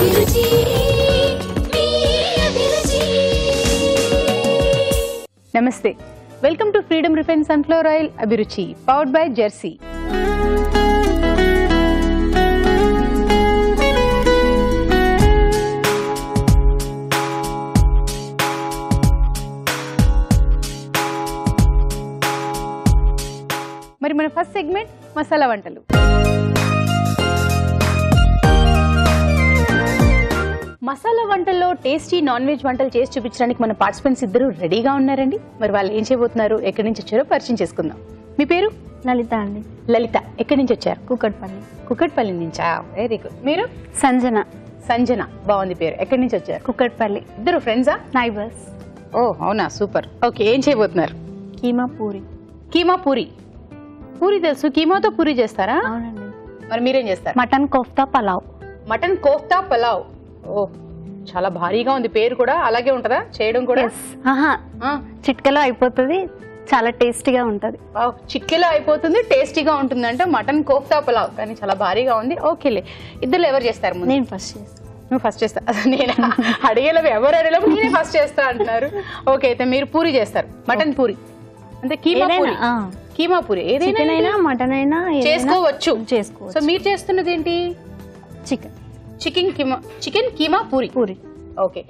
అభిరుచి మీ అభిరుచి. నమస్తే, welcome to freedom refine sunflower oil అభిరుచి పవర్డ్ బై జెర్సీ. మరి మన ఫస్ట్ సెగ్మెంట్ మసాలా వంటలు. మసాలా వంటల్లో టేస్టీ నాన్ వెజ్ వంటలు చేసి చూపించడానికి మన పార్టిసిపెంట్స్ ఇద్దరు రెడీగా ఉన్నారండి. మరి వాళ్ళు ఏం చేయబోతున్నారు, ఎక్కడి నుంచి వచ్చారో పరిచయం చేసుకుందాం. మీ పేరు? లలిత అండి. లలిత, ఎక్కడి నుంచి వచ్చారు? కుకట్పల్లి. కుకట్పల్లి నుంచా? Very good. మీరు? సంజన. సంజన, బాగుంది పేరు. ఎక్కడి నుంచి వచ్చారు? కుకట్పల్లి. ఇద్దరు ఫ్రెండ్సా? నైబర్స్. ఓ అవునా, సూపర్. ఓకే, ఏం చేయబోతున్నారు? కీమా పూరి. కీమా పూరి. పూరి తెలుసు, కీమాతో పూరి చేస్తారా? అవునండి. మరి మీరేం చేస్తారు? మటన్ కోఫ్తా పలావ్. మటన్ కోఫ్తా పలావ్. ఓ చాలా భారీగా ఉంది పేరు కూడా. అలాగే ఉంటదా చేయడం కూడా? చిట్కలో అయిపోతుంది, చాలా టేస్టీగా ఉంటది. చిక్కెలో అయిపోతుంది, టేస్టీగా ఉంటుంది. అంటే మటన్ కోఫ్తా పలావ్, కానీ చాలా భారీగా ఉంది. ఓకేలే, ఇద్దరు ఎవరు చేస్తారు? నేను ఫస్ట్ చేస్తాను. నువ్వు ఫస్ట్ చేస్తా? నేను అడిగేలోపు ఎవరు అడిగేలోపు నేనే ఫస్ట్ చేస్తా అంటున్నారు. ఓకే, అయితే మీరు పూరి చేస్తారు, మటన్ పూరి. అంటే కీమా పూరి. కీమా పూరి ఏదైనా మటన్ అయినా చేసుకోవచ్చు. చేసుకోవచ్చు. సో మీరు చేస్తున్నది ఏంటి? Chicken. Chicken keema puri. Puri. Okay.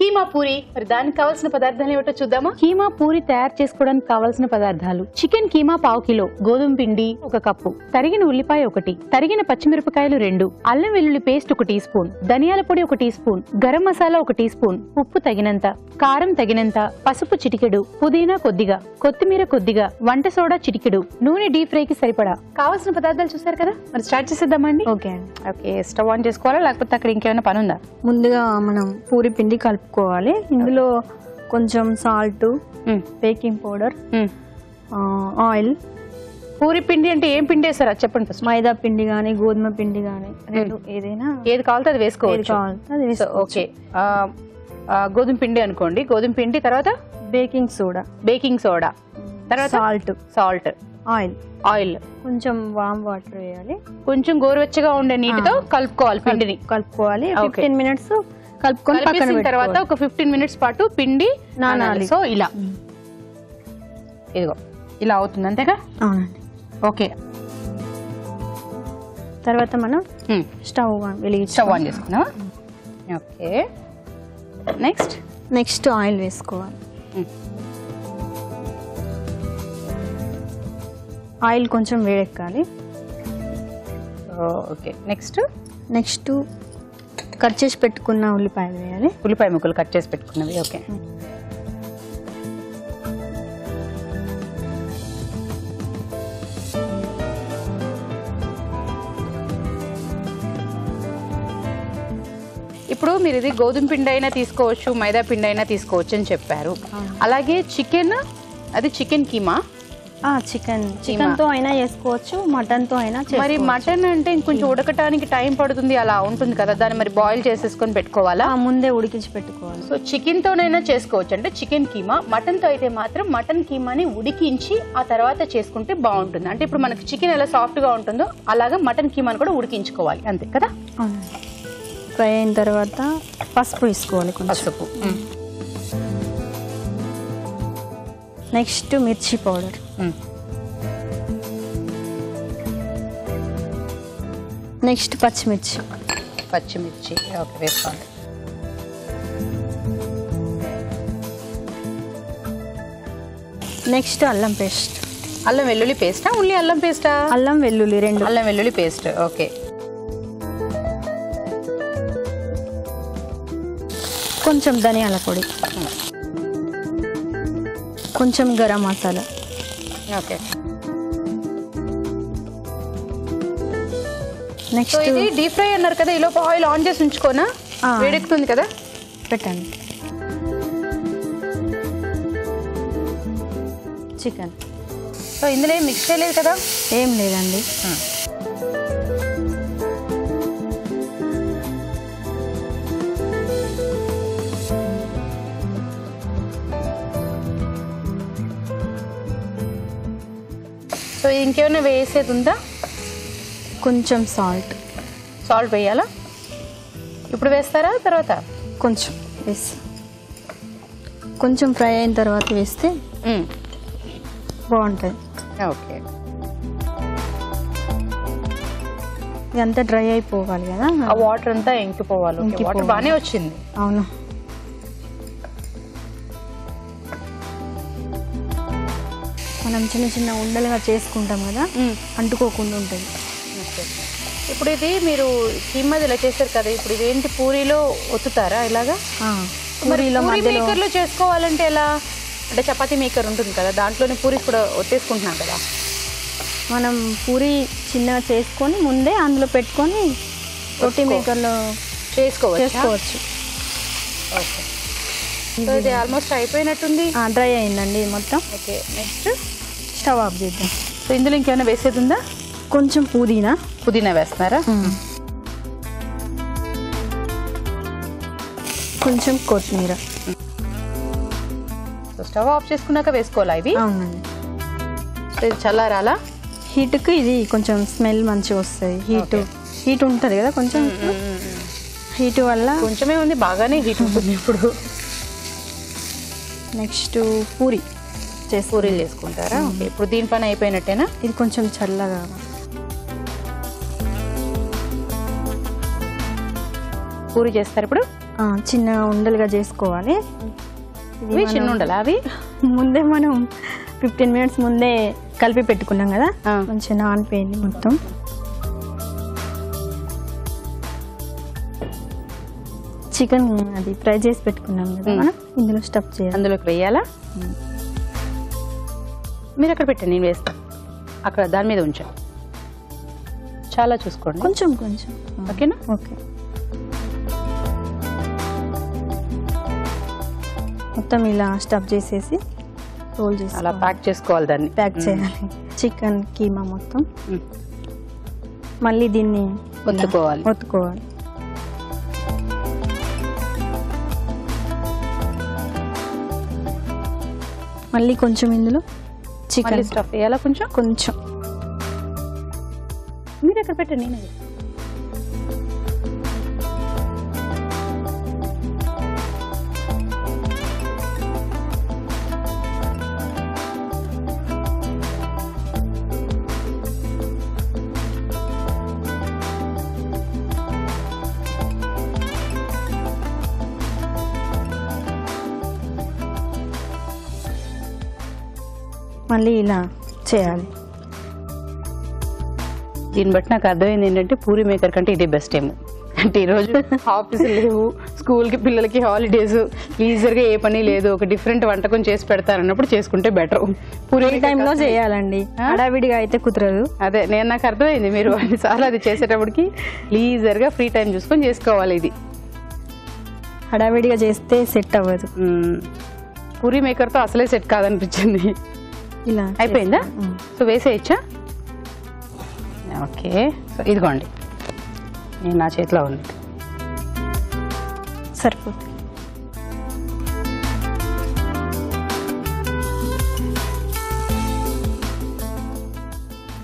Keema puri. మరి దానికి కావాల్సిన పదార్థాలు ఏమిటో చూద్దామా? కీమా పూరి తయారు చేసుకోవడానికి కావాల్సిన పదార్థాలు: చికెన్ కీమా 1/2 కిలో, గోధుమ పిండి 1 కప్పు, తరిగిన ఉల్లిపాయ 1, తరిగిన పచ్చిమిరపకాయలు 2, అల్లం వెల్లుల్లి పేస్ట్ 1 టీ స్పూన్, ధనియాల పొడి 1 teaspoon, garam masala 1 teaspoon, ఉప్పు తగినంత, కారం తగినంత, పసుపు చిటికెడు, పుదీనా కొద్దిగా, కొత్తిమీర కొద్దిగా, వంట సోడా చిటికెడు, నూనె డీప్ ఫ్రై కి సరిపడా. కావాల్సిన పదార్థాలు చూసారు కదా, మరి స్టార్ట్ చేసేద్దామండి. ఓకే అండి. ఓకే, స్టవ్ ఆన్ చేసుకోవాలా లేకపోతే అక్కడ ఇంకేమైనా పని ఉందా? ముందుగా మనం పూరి పిండి కలుపుకోవాలి. ఇందులో కొంచెం salt, baking powder, oil. Puri పిండి అంటే ఏం పిండి వేస్తారా చెప్పండి ఫస్ట్? మైదా పిండి గానీ గోధుమ పిండి గానీ ఏదైనా, ఏది కావాలితే అది వేసుకోవచ్చు. ఓకే, గోధుమ పిండి అనుకోండి. గోధుమ పిండి, తర్వాత బేకింగ్ సోడా, తర్వాత సాల్ట్, ఆయిల్, కొంచెం వామ్ వాటర్ వేయాలి. కొంచెం గోరువెచ్చగా ఉండే నీటితో కలుపుకోవాలి. పిండిని కలుపుకోవాలి. 15 మినిట్స్ కలుపుకొని పక్కన తర్వాత ఒక 15 మినిట్స్ పాటు పిండి నానాలి. సో ఇలా ఇదిగో ఇలా అవుతుంది, అంతేగా? అవునండి. ఓకే, తర్వాత మనం స్టవ్ ఆన్ చేసుకున్నాం. ఓకే, నెక్స్ట్ ఆయిల్ వేసుకోవాలి. ఆయిల్ కొంచెం వేడెక్కాలి. ఓకే, నెక్స్ట్ కట్ చేసి పెట్టుకున్న ఉల్లిపాయలు వేయాలి. ఉల్లిపాయ ముక్కలు కట్ చేసి పెట్టుకున్నవి. ఓకే, ఇప్పుడు మీరు ఇది గోధుమ పిండి అయినా తీసుకోవచ్చు, మైదా పిండి అయినా తీసుకోవచ్చు అని చెప్పారు. అలాగే చికెన్, అది చికెన్ కీమా. చికెన్ తో అయినా చేసుకోవచ్చు, మటన్ తో అయినా. మరి మటన్ అంటే ఇంకొంచెం ఉడకటానికి టైం పడుతుంది, అలా ఉంటుంది కదా, దాన్ని మరి బాయిల్ చేసేసుకొని పెట్టుకోవాలా? ముందే ఉడికించి పెట్టుకోవాలి. సో చికెన్ తోనైనా చేసుకోవచ్చు, అంటే చికెన్ కీమా. మటన్ తో అయితే మాత్రం మటన్ కీమాని ఉడికించి ఆ తర్వాత చేసుకుంటే బాగుంటుంది. అంటే ఇప్పుడు మనకి చికెన్ ఎలా సాఫ్ట్ గా ఉంటుందో అలాగా మటన్ కీమాని కూడా ఉడికించుకోవాలి, అంతే కదా? ఫ్రై అయిన తర్వాత పసుపు వేసుకోవాలి. పసుపు, నెక్స్ట్ మిర్చి పౌడర్, నెక్స్ట్ పచ్చిమిర్చి. ఓకే, వేసుకోండి. నెక్స్ట్ అల్లం పేస్ట్. అల్లం వెల్లుల్లి పేస్టా? ఓన్లీ అల్లం పేస్టా? అల్లం వెల్లుల్లి 2. అల్లం వెల్లుల్లి పేస్ట్. ఓకే, కొంచెం ధనియాల పొడి, కొంచెం గరం మసాలా. ఓకే, నెక్స్ట్ ఇది డీప్ ఫ్రై అన్నారు కదా, ఈ లోపు ఆయిల్ ఆన్ చేసి ఉంచుకోనా? వేడెక్కుతుంది కదా, పెట్టండి. చికెన్. సో ఇందులో ఏం మిక్స్ చేయలేదు కదా? ఏం లేదండి. సో ఇంకేమైనా వేసేది ఉందా? కొంచెం సాల్ట్ వేయాలా? ఇప్పుడు వేస్తారా తర్వాత? కొంచెం వేసి కొంచెం ఫ్రై అయిన తర్వాత వేస్తే బాగుంటుంది. ఓకే, ఇదంతా డ్రై అయిపోవాలి కదా, ఆ వాటర్ అంతా ఇంకిపోవాలి. వాటర్ బాగానే వచ్చింది. అవును. మనం చిన్న చిన్న ఉండలుగా చేసుకుంటాం కదా, అంటుకోకుండా ఉంటుంది. ఇప్పుడు ఇది మీరు కీమాది ఇలా చేశారు కదా, ఇప్పుడు ఇదేంటి పూరీలో ఒత్తుతారా ఇలాగా? పూరీలో మేకర్లో చేసుకోవాలంటే ఎలా? అంటే చపాతీ మేకర్ ఉంటుంది కదా, దాంట్లోనే పూరి కూడా ఒత్తేసుకుంటున్నాం కదా. మనం పూరి చిన్నగా చేసుకొని ముందే అందులో పెట్టుకొని రోటీ మేకర్లో చేసుకోవచ్చు. ఓకే, సో ఇది ఆల్మోస్ట్ అయిపోయినట్టుంది. డ్రై అయిందండి మొత్తం. ఓకే, నెక్స్ట్ స్టవ్ ఆఫ్ చేద్దాం. సో ఇందులో ఇంకేమైనా వేసేది ఉందా? కొంచెం పుదీనా వేస్తున్నారా? కొంచెం కొత్తిమీర. సో స్టవ్ ఆఫ్ చేసుకున్నాక వేసుకోవాలా ఇవి? అవునండి. సో ఇది చల్లారాలా? హీట్కి ఇది కొంచెం స్మెల్ మంచిగా వస్తుంది. హీట్ ఉంటుంది కదా కొంచెం, హీట్ వల్ల. కొంచెమే ఉంది, బాగానే హీట్ ఉంటుంది. ఇప్పుడు నెక్స్ట్ పూరీలు చేసుకుంటారా? ఓకే, ఇప్పుడు దీని పని అయిపోయినట్టేనా? ఇది కొంచెం చల్లగా పూరి చేస్తారు ఇప్పుడు. చిన్న ఉండలుగా చేసుకోవాలి. ఇవి చిన్న ఉండలా? అవి ముందే మనం 15 minutes ముందే కలిపి పెట్టుకున్నాం కదా, కొంచెం నానిపోయింది మొత్తం. చికెన్ అది ఫ్రై చేసి పెట్టుకున్నాం కదా మనం, ఇందులో స్టఫ్ చేయాలి. అందులోకి వేయాలా? మీరు అక్కడ పెట్టండి, నేను వేస్తాను. అక్కడ దాని మీద ఉంచాను. చాలా చూసుకోండి, కొంచెం. ఓకేనా? ఓకే. మొత్తం ఇలా స్టఫ్ చేసేసి రోల్ చేసి అలా ప్యాక్ చేసుకోవాలి, దాన్ని ప్యాక్ చేయాలి. చికెన్ కీమా మొత్తం మళ్ళీ దీన్ని ఒత్తుకోవాలి. మళ్ళీ కొంచెం ఇందులో చికెన్ స్టఫ్ వేయాలా? కొంచెం మీరు ఎక్కడ పెట్టండి, నేను మళ్ళీ ఇలా చేయాలి. దీన్ని బట్టి నాకు అర్థమైంది ఏంటంటే పూరి మేకర్ కంటే ఇదే బెస్ట్ ఏమో. అంటే ఈరోజు ఆఫీసులు లేవు, స్కూల్కి పిల్లలకి హాలిడేస్, ఈజీగా ఏ పని లేదు, ఒక డిఫరెంట్ వంటకం చేసి పెడతారన్నప్పుడు చేసుకుంటే బెటర్. పూరి టైంలో చేయాలండి, హడావిడిగా అయితే కుదరదు. అదే నాకు అర్థమైంది, మీరు అన్నిసార్లు అది చేసేటప్పటికి లీజర్గా ఫ్రీ టైం చూసుకొని చేసుకోవాలి. ఇది హడావిడిగా చేస్తే సెట్ అవ్వదు. పూరి మేకర్తో అసలే సెట్ కాదనిపించింది. ఇలా అయిపోయిందా? సో వేసేయచ్చా? ఓకే, సో ఇదిగోండి, నేను నా చేతిలో ఉంది. సరిపోతుంది.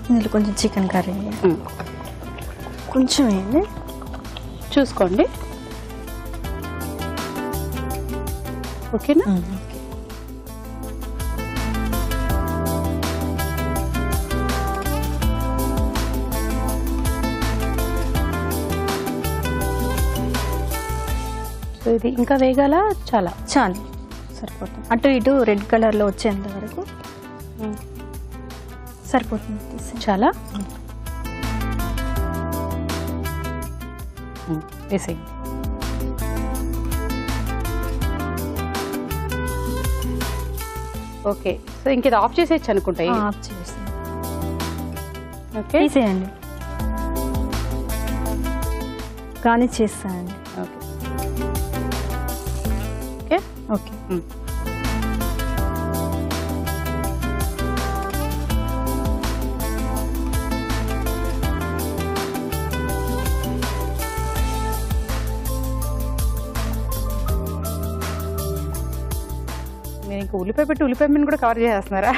ఇందులో కొంచెం చికెన్ కర్రీ కొంచెం వేయండి, చూసుకోండి. ఓకేనా? ఇది ఇంకా వేగాల? చాలు సరిపోతుంది. అటు ఇటు రెడ్ కలర్లో వచ్చేంత వరకు సరిపోతుంది. చాలా వేసేయండి. ఓకే, సో ఇంక ఇది ఆఫ్ చేసేయచ్చు అనుకుంటా. ఆఫ్ చేస్తాను. ఓకే, వేసేయండి. కానీ చేస్తానండి. Okay okay. మీరు ఇంకా ఉల్లిపాయ పెట్టి ఉల్లిపాయ మీద కూడా కవర్ చేసేస్తున్నారా?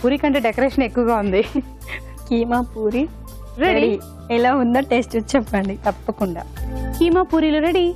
పూరి కంటే డెకరేషన్ ఎక్కువగా ఉంది. కీమా పూరి రెడీ. ఎలా ఉందో టేస్ట్ చూసి చెప్పండి. తప్పకుండా. కీమా పూరీలు రెడీ.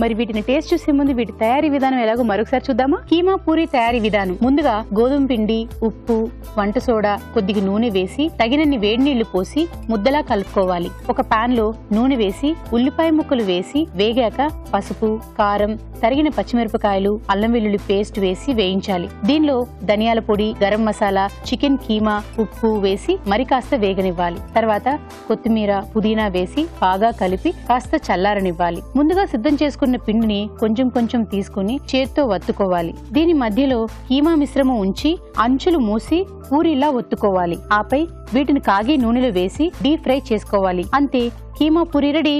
మరి వీటిని టేస్ట్ చూసే ముందు వీటి తయారీ విధానం ఎలాగో మరొకసారి చూద్దామా. కీమా పూరి తయారీ విధానం. ముందుగా గోధుమ పిండి, ఉప్పు, వంట సోడా, కొద్దిగా నూనె వేసి తగినన్ని వేడి నీళ్లు పోసి ముద్దలా కలుపుకోవాలి. ఒక పాన్ లో నూనె వేసి ఉల్లిపాయ ముక్కలు వేసి వేగాక పసుపు, కారం, తరిగిన పచ్చిమిరపకాయలు, అల్లం వెల్లుల్లి పేస్ట్ వేసి వేయించాలి. దీనిలో ధనియాల పొడి, గరం మసాలా, చికెన్ కీమా, ఉప్పు వేసి మరి కాస్త వేగనివ్వాలి. తర్వాత కొత్తిమీర, పుదీనా వేసి బాగా కలిపి కాస్త చల్లారనివ్వాలి. ముందుగా సిద్ధం చేసుకున్న పిండిని కొంచెం కొంచెం తీసుకుని చేత్తో వత్తుకోవాలి. దీని మధ్యలో కీమా మిశ్రమం ఉంచి అంచులు మూసి పూరిలా ఒత్తుకోవాలి. ఆపై వీటిని కాగే నూనెలో వేసి డీప్ ఫ్రై చేసుకోవాలి. అంతే, కీమా పూరి రెడీ.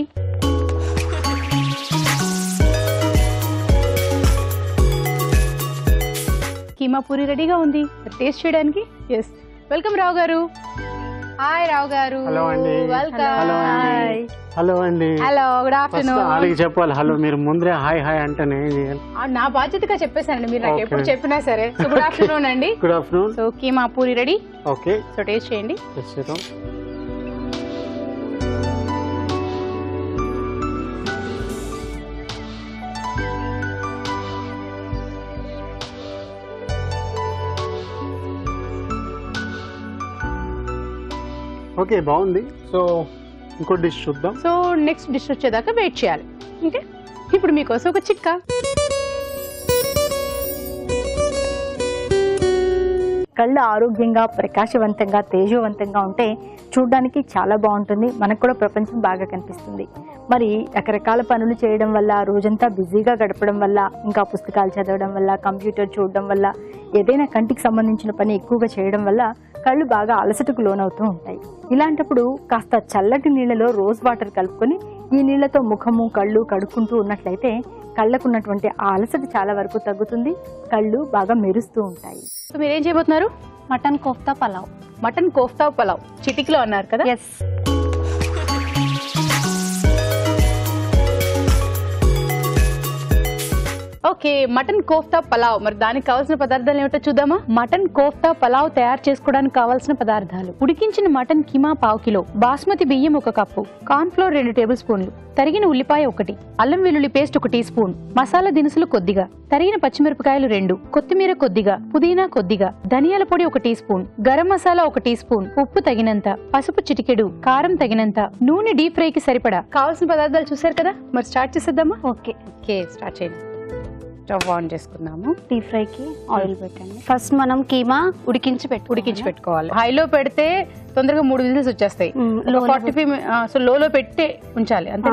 కీమా పూరి రెడీగా ఉంది టేస్ట్ చేయడానికి. ఎస్, వెల్కమ్ రావు గారు. హాయ్ రావు గారు. హలో అండి. వెల్కమ్. హలో అండి. Hello, good afternoon. వాళ్ళకి చెప్పాలి హలో, మీరు ముందే హాయ్ హాయ్ అంటేనే నా బాధ్యతగా చెప్పేశానండి, మీరు నాకు ఎప్పుడు చెప్పినా సరే. సో గుడ్ ఆఫ్టర్నూన్ అండి. Good afternoon. So keema puri ready. Okay, so taste చేయండి. ఓకే, బాగుంది. సో ఇంకో డిష్ చూద్దాం. సో నెక్స్ట్ డిష్ వచ్చేదాకా వెయిట్ చేయాలి. ఓకే, ఇప్పుడు మీకోసం ఒక చిట్కా. కళ్ళు ఆరోగ్యంగా, ప్రకాశవంతంగా, తేజవంతంగా ఉంటే చూడడానికి చాలా బాగుంటుంది. మనకు కూడా ప్రపంచం బాగా కనిపిస్తుంది. మరి రకరకాల పనులు చేయడం వల్ల, రోజంతా బిజీగా గడపడం వల్ల, ఇంకా పుస్తకాలు చదవడం వల్ల, కంప్యూటర్ చూడడం వల్ల, ఏదైనా కంటికి సంబంధించిన పని ఎక్కువగా చేయడం వల్ల కళ్ళు బాగా అలసటకు లోనవుతూ ఉంటాయి. ఇలాంటప్పుడు కాస్త చల్లటి నీళ్ళలో రోజ్ వాటర్ కలుపుకొని ఈ నీళ్లతో ముఖము, కళ్ళు కడుక్కుంటూ ఉన్నట్లయితే కళ్ళకున్నటువంటి ఆ అలసట చాలా వరకు తగ్గుతుంది. కళ్ళు బాగా మెరుస్తూ ఉంటాయి. సో మీరేం చేయబోతున్నారు? మటన్ కోఫ్తా పలావ్. మటన్ కోఫ్తా పలావ్ చిటికిలో అన్నారు కదా. Yes. Okay, mutton kofta pulao. మరి దానికి కావాల్సిన పదార్థాలు ఏమిటో చూద్దామా. మటన్ కోఫ్తా పలావ్ తయారు చేసుకోవడానికి కావాల్సిన పదార్థాలు: ఉడికించిన మటన్ కీమా పావు కిలో, బాస్మతి బియ్యం 1 కప్పు, కార్న్ ఫ్లోర్ 2 టేబుల్ స్పూన్లు, తరిగిన ఉల్లిపాయ 1, అల్లం వెల్లుల్లి పేస్ట్ 1 టీ స్పూన్, మసాలా దినుసులు కొద్దిగా, తరిగిన పచ్చిమిరపకాయలు 2, కొత్తిమీర కొద్దిగా, పుదీనా కొద్దిగా, ధనియాల పొడి 1 teaspoon, garam masala 1 teaspoon, ఉప్పు తగినంత, పసుపు చిటికెడు, కారం తగినంత, నూనె డీప్ ఫ్రై కి సరిపడా. కావాల్సిన పదార్థాలు చూసారు కదా, మరి స్టార్ట్ చేసేద్దామా. ఓకే, స్టార్ట్ చేయండి. స్టవ్ ఆన్ చేసుకున్నాము. డీప్ ఫ్రై కి ఆయిల్ పెట్టండి. ఫస్ట్ మనం కీమా ఉడికించి పెట్టుకోవాలి. హైలో పెడితే తొందరగా 3 విజిల్స్ వచ్చేస్తాయి. 45 సో లోలో పెట్టి ఉంచాలి అంతే.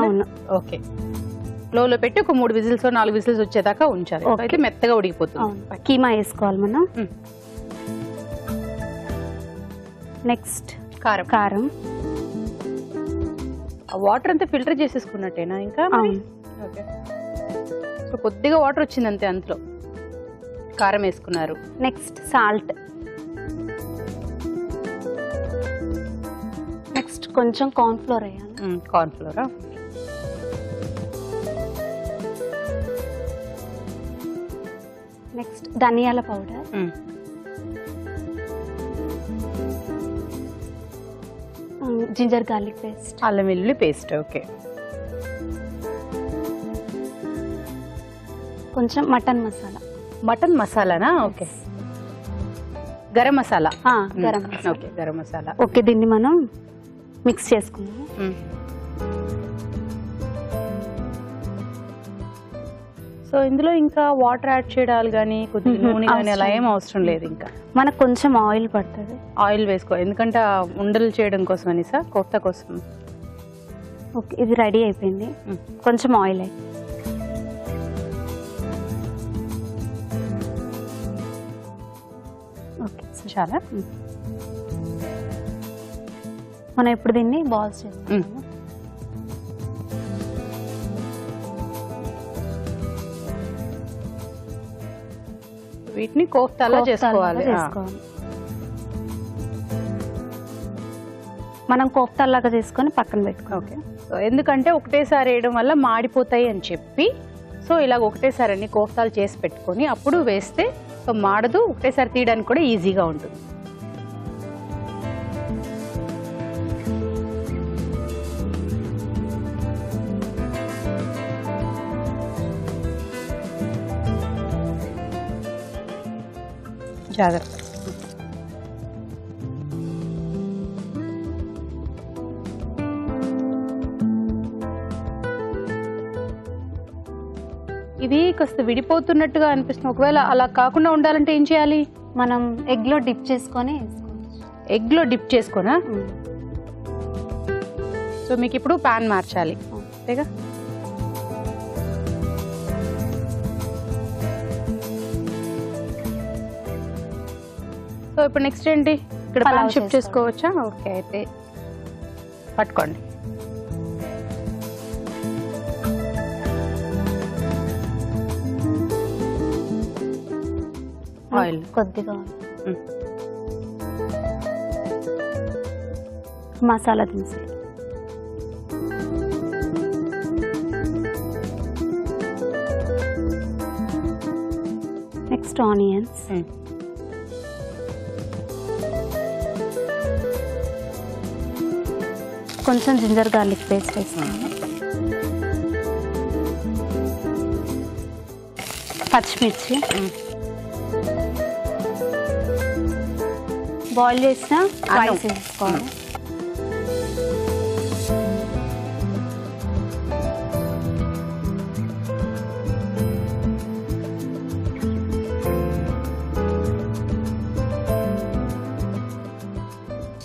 ఓకే, లోలో పెట్టి ఒక 3 విజిల్స్ 4 విజిల్స్ వచ్చేదాకా ఉంచాలి. అయితే మెత్తగా ఉడికిపోతుంది. కీమా వేసుకోవాలి మనం. నెక్స్ట్ కారం. వాటర్ అంతా ఫిల్టర్ చేసేసుకున్నట్టేనా ఇంకా? ఓకే, సో కొద్దిగా వాటర్ వచ్చింది అంతే. అందులో కారం వేసుకున్నారు. Next salt. నెక్స్ట్ కొంచెం కార్న్ ఫ్లోర్ వేయాలి. కార్న్ ఫ్లోరా. నెక్స్ట్ ధనియాల పౌడర్. Ginger garlic paste. అల్లం వెల్లుల్లి పేస్ట్. ఓకే, కొంచెం మటన్ మసాలా. మటన్ మసాలానా? Okay, garam masala. Garam masala. Okay, garam masala. Okay, దీన్ని మనం మిక్స్ చేసుకుందాం. సో ఇందులో ఇంకా వాటర్ యాడ్ చేయడాలు కానీ కొద్దిగా నూనె కానీ అలా ఏం అవసరం లేదు. ఇంకా మనకు కొంచెం ఆయిల్ పడుతుంది. ఆయిల్ వేసుకో, ఎందుకంటే ఉండలు చేయడం కోసం అని సార్, కోఫ్తా కోసం. ఓకే, ఇది రెడీ అయిపోయింది. కొంచెం ఆయిల్ అయి చాలా. మనం ఇప్పుడు దీన్ని బాల్స్ చేస్తాము. వీటిని కోఫ్తాలా చేసుకోవాలి. మనం కోఫ్తాలాగా చేసుకొని పక్కన పెట్టుకోవాలి. ఓకే, సో ఎందుకంటే ఒకటేసారి వేయడం వల్ల మాడిపోతాయి అని చెప్పి, సో ఇలాగ ఒకటేసారి అన్ని కోఫ్తాలు చేసి పెట్టుకొని అప్పుడు వేస్తే సో మాడదు, ఒకటేసారి తీయడానికి కూడా ఈజీగా ఉంటుంది. జాగ్రత్త. ఇది కాస్త విడిపోతున్నట్టుగా అనిపిస్తుంది. ఒకవేళ అలా కాకుండా ఉండాలంటే ఏం చేయాలి? మనం ఎగ్ లో డిప్ చేసుకొని వేసుకోవచ్చు. ఎగ్ లో డిప్ చేసుకోనా? సో మీకు ఇప్పుడు పాన్ మార్చాలి అంతేగా? సో ఇప్పుడు నెక్స్ట్ ఏంటి? ఇక్కడ పాన్ పలావ్ షిఫ్ట్ చేసుకోవచ్చా? ఓకే, అయితే పట్టుకోండి. ఆయిల్ కొద్దిగా మసాలా దినుసులు, నెక్స్ట్ ఆనియన్స్, కొంచెం జింజర్ గార్లిక్ పేస్ట్ వేసుకోండి, పచ్చిమిర్చి, బాయిల్ చేసిన రైస్ వేసుకోవాలి,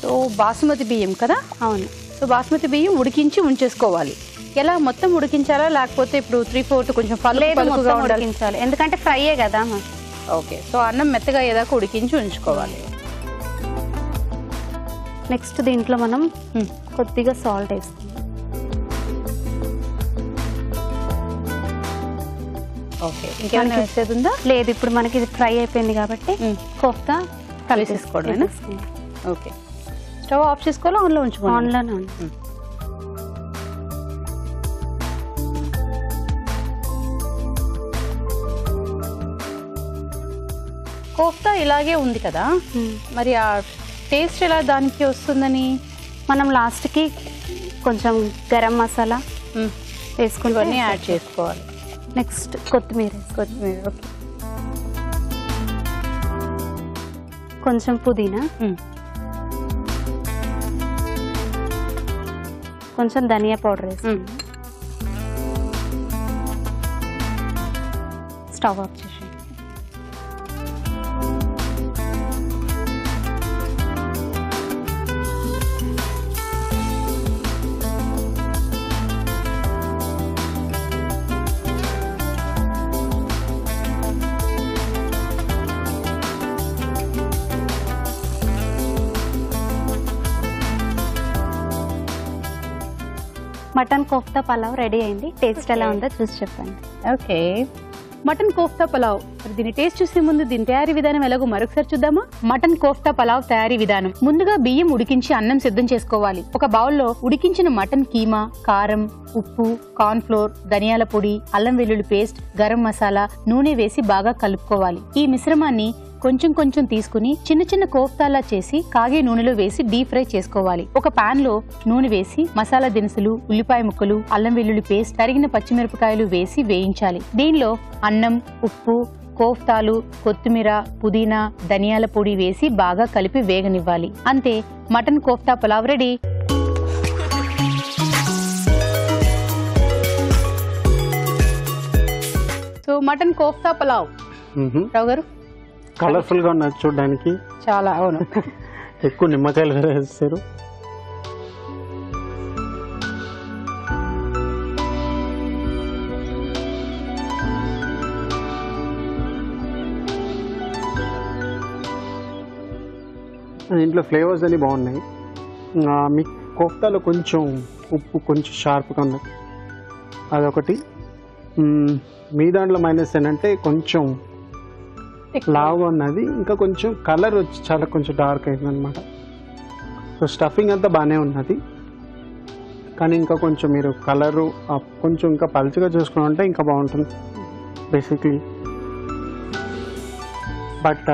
సో బాసుమతి బియ్యం కదా? అవును. సో బాస్మతి బియ్యం ఉడికించి ఉంచేసుకోవాలి. ఎలా మొత్తం ఉడికించాలా లేకపోతే ఇప్పుడు 3/4 కొంచెం పలుకుగా ఉండాలి? ఉడికించాలి, ఎందుకంటే ఫ్రైయే కదా. ఓకే, సో అన్నం మెత్తగా అయ్యేదాకా ఉడికించి ఉంచుకోవాలి. నెక్స్ట్ దీంట్లో మనం కొద్దిగా సాల్ట్ వేస్తాం. ఓకే, ఇంకేమైనా వేసేది ఉందా? లేదు, ఇప్పుడు మనకి ఇది ఫ్రై అయిపోయింది కాబట్టి కోఫ్తా కలిసేసుకోవడమేనా? ఓకే, స్టవ్ ఆఫ్ చేసుకోవాలా ఆన్లో ఉంచుకోవాలి? ఆన్లోనే ఉంది. కోఫ్తా ఇలాగే ఉంది కదా, మరి ఆ టేస్ట్ ఎలా దానికి వస్తుందని మనం లాస్ట్కి కొంచెం గరం మసాలా వేసుకుని ఇవన్నీ యాడ్ చేసుకోవాలి. నెక్స్ట్ కొత్తిమీర, ఓకే, కొంచెం పుదీనా, కొంచెం ధనియా పౌడర్ వేసుకుని స్టవ్ ఆఫ్ చేసి మటన్ కోఫ్తా పలావ్ రెడీ అయింది. టేస్ట్ ఎలా ఉందో చూసి చెప్పండి. Okay, mutton kofta pulao. దీని టేస్ట్ చూసే ముందు దీని తయారీ విధానం ఎలాగో మరొకసారి చూద్దామా? మటన్ కోఫ్తా పలావ్ తయారీ విధానం. ముందుగా బియ్యం ఉడికించి అన్నం సిద్ధం చేసుకోవాలి. ఒక బౌల్లో ఉడికించిన మటన్ కీమా, కారం, ఉప్పు, కార్న్ ఫ్లోర్, ధనియాల పొడి, అల్లం వెల్లుల్లి పేస్ట్, గరం మసాలా, నూనె వేసి బాగా కలుపుకోవాలి. ఈ మిశ్రమాన్ని కొంచెం కొంచెం తీసుకుని చిన్న చిన్న కోఫ్తాలా చేసి కాగే నూనెలో వేసి డీప్ ఫ్రై చేసుకోవాలి. ఒక పాన్ లో నూనె వేసి మసాలా దినుసులు, ఉల్లిపాయ ముక్కలు, అల్లం వెల్లుల్లి పేస్ట్, తరిగిన పచ్చిమిరపకాయలు వేసి వేయించాలి. దీనిలో అన్నం, ఉప్పు, కోఫ్తాలు, కొత్తిమీర, పుదీనా, ధనియాల పొడి వేసి బాగా కలిపి వేగనివ్వాలి. అంతే, mutton kofta pulao ready. So mutton kofta pulao Rao garu colourful గా ఉన్నది చూడడానికి. చాలా, అవును. ఎక్కువ నిమ్మకాయలు వేస్తారు. దీంట్లో ఫ్లేవర్స్ అన్ని బాగున్నాయి. మీ కోఫ్తాలో కొంచెం ఉప్పు కొంచెం షార్ప్గా ఉన్నది, అదొకటి. మీ దాంట్లో మైనస్ ఏంటంటే కొంచెం లావుగా ఉన్నది, ఇంకా కొంచెం కలర్ వచ్చి చాలా కొంచెం డార్క్ అయింది అనమాట. సో స్టఫింగ్ అంతా బాగానే ఉన్నది, కానీ ఇంకా కొంచెం మీరు కలరు కొంచెం ఇంకా పలుచగా చేసుకుని ఉంటే ఇంకా బాగుంటుంది basically. But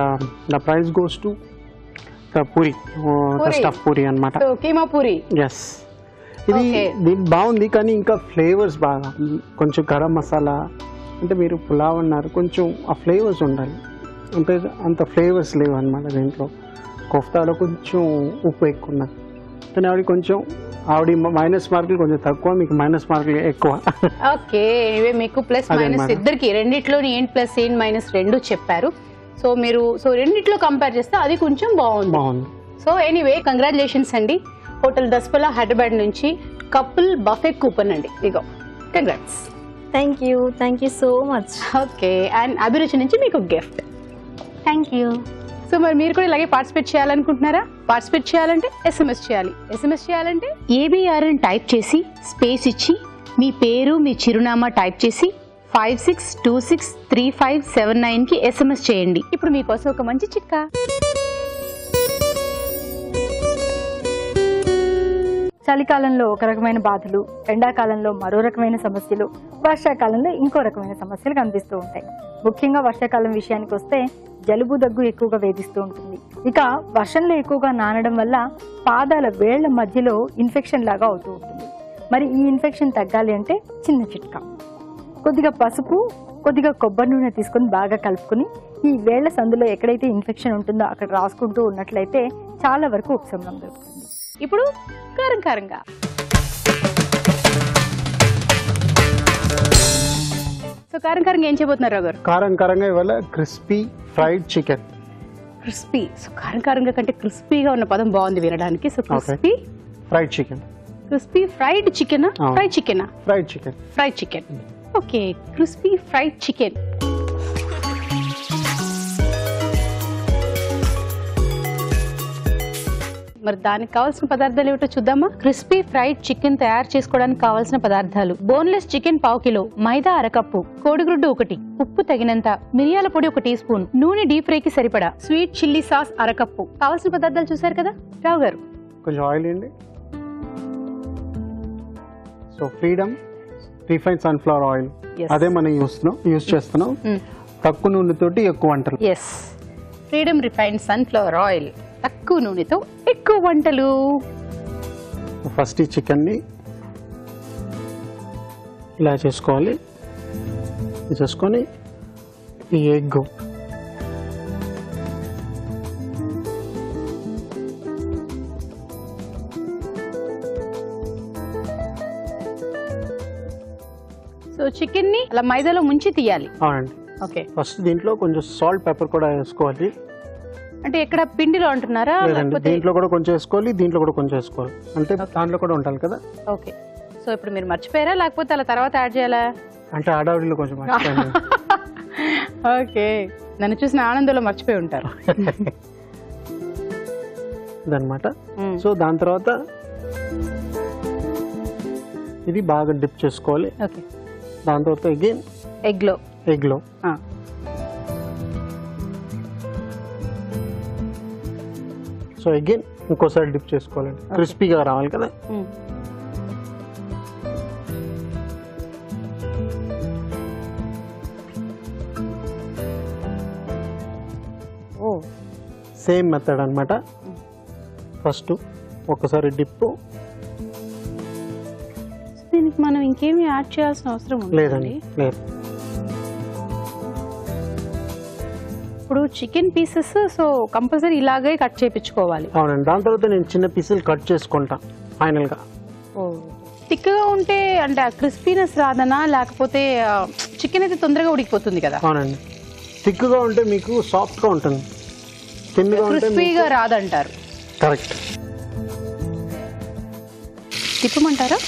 the price goes to the puri, stuff puri అనమాట. కీమా పూరి. ఎస్, ఇది దీని బాగుంది, కానీ ఇంకా ఫ్లేవర్స్ బాగా, కొంచెం గరం మసాలా అంటే మీరు పులావ్ అన్నారు, కొంచెం ఆ ఫ్లేవర్స్ ఉండాలి. అంటే అంత ఫ్లేవర్స్ లేవు అనమాట దీంట్లో. కోఫ్తాలో కొంచెం ఉప్పు ఎక్కువ ఉన్నది, కానీ ఆవిడ మైనస్ మార్కులు కొంచెం తక్కువ, మీకు మైనస్ మార్కులు ఎక్కువ. ఓకే, ఇవే మీకు ప్లస్ మైనస్ ఇద్దరికి రెండిట్లోని ఏంటి ప్లస్ ఏంటి మైనస్ రెండు చెప్పారు. సో మీరు రెండిట్లో కంపేర్ చేస్తే అది కొంచెం బాగుంది. సో ఎనీవే కంగ్రాచులేషన్స్ అండి. హోటల్ దస్పలా హైదరాబాద్ నుంచి కపుల్ బఫే కూపన్ అండి, ఇగో congrats. Thank you so much. Okay, and Abhiruchi నుంచి మీకు గిఫ్ట్. Thank you. సో మరి మీరు కూడా ఇలాగే పార్టిసిపేట్ చేయాలనుకుంటున్నారా? పార్టిసిపేట్ చేయాలంటే SMS చేయాలి. SMS చేయాలంటే ABR అని టైప్ చేసి స్పేస్ ఇచ్చి మీ పేరు మీ చిరునామా టైప్ చేసి 56263579కి SMS చేయండి. ఇప్పుడు మీకోసం ఒక మంచి చిట్కా. చలికాలంలో ఒక రకమైన బాధలు, ఎండాకాలంలో మరో రకమైన సమస్యలు, వర్షాకాలంలో ఇంకో రకమైన సమస్యలు కనిపిస్తూ ఉంటాయి. ముఖ్యంగా వర్షాకాలం విషయానికి వస్తే జలుబు దగ్గు ఎక్కువగా వేధిస్తూ ఉంటుంది. ఇక వర్షంలో ఎక్కువగా నానడం వల్ల పాదాల వేళ్ల మధ్యలో ఇన్ఫెక్షన్ లాగా అవుతూ ఉంటుంది. మరి ఈ ఇన్ఫెక్షన్ తగ్గాలి అంటే చిన్న చిట్కా, కొద్దిగా పసుపు, కొద్దిగా కొబ్బరి నూనె తీసుకుని బాగా కలుపుకుని ఈ వేళ్ల సందులో ఎక్కడైతే ఇన్ఫెక్షన్ ఉంటుందో అక్కడ రాసుకుంటూ ఉన్నట్లయితే చాలా వరకు ఉపశమనం దొరుకుతుంది. ఇప్పుడు కారంగా సో కారంగా ఏం చేయబోతున్నారు రావు గారు? కారంగా ఇవాళ crispy fried chicken. Crispy, so కారంగా కంటే క్రిస్పీగా ఉన్న పదం బాగుంది వినడానికి. So crispy fried chicken. Crispy fried చికెనా? ఫ్రైడ్ చికెనా? Fried chicken. Okay, crispy fried chicken. మరి దానికి కావాల్సిన పదార్థాలు ఏమిటో చూద్దామా? క్రిస్పీ ఫ్రైడ్ చికెన్ తయారు చేసుకోవడానికి కావాల్సిన పదార్థాలు: బోన్లెస్ చికెన్ 1/2 కిలో, మైదా 1/2 కప్పు, కోడిగుడ్డు 1, ఉప్పు తగినంత, మిరియాల పొడి 1 టీ స్పూన్, నూనె డీప్ ఫ్రై కి సరిపడా, స్వీట్ చిల్లీ సాస్ 1/2 కప్పు. కావాల్సిన పదార్థాలు చూసారు కదా రావు గారు? కొంచెం ఆయిల్ అండి. So Freedom refined sunflower oil, అదే మనం యూస్ చేస్తున్నాం. తక్కువ నూనెతోటి ఎక్కువ వంటలు. Yes, Freedom refined sunflower oil, తక్కువ నూనెతో ఎక్కువ వంటలు. ఫస్ట్ ఈ చికెన్ని ఇలా చేసుకొని ఈ ఎగ్ సో చికెన్ ని అలా మైదాలో ముంచి తీయాలి. అవునండి. ఓకే, ఫస్ట్ దీంట్లో కొంచెం సాల్ట్ పెప్పర్ కూడా వేసుకోవాలి. అంటే ఇక్కడ పిండిలో అంటున్నారా? దీంట్లో కూడా కొంచెం వేసుకోవాలి, దీంట్లో కూడా కొంచెం వేసుకోవాలి, అంటే దాంట్లో కూడా ఉండాలి కదా. ఓకే, సో ఇప్పుడు మీరు మర్చిపోయారా లేకపోతే అలా తర్వాత యాడ్ చేయాలా? అంటే ఆడవాడిలో కొంచెం మర్చిపోయాను. ఓకే, నన్ను చూసిన ఆనందంలో మర్చిపోయి ఉంటారు. ఇదన్నమాట. సో దాని తర్వాత ఇది బాగా డిప్ చేసుకోవాలి. ఓకే, దాని తర్వాత అగైన్ ఎగ్ లో సో అగైన్ ఇంకోసారి డిప్ చేసుకోవాలండి, క్రిస్పీగా రావాలి కదా. సేమ్ మెథడ్ అన్నమాట. ఫస్ట్ ఒకసారి డిప్. దీనికి మనం ఇంకేమి యాడ్ చేయాల్సిన అవసరం లేదండి, లేదు. ఇప్పుడు చికెన్ పీసెస్ సో కంపల్సరీ ఇలాగే కట్ చేయించుకోవాలి. అవునండి. దాని తర్వాత నేను చిన్న పీసులు కట్ చేసుకుంటా ఫైనల్ గా. థిక్గా ఉంటే అంటే క్రిస్పీనెస్ రాదనా, లేకపోతే చికెన్ అయితే తొందరగా ఉడికిపోతుంది కదా? అవునండి. థిక్గా ఉంటే మీకు సాఫ్ట్ గా ఉంటుంది, తిన్నగా ఉంటే క్రిస్పీగా రాదంటారు. కరెక్ట్. తిప్పమంటారా?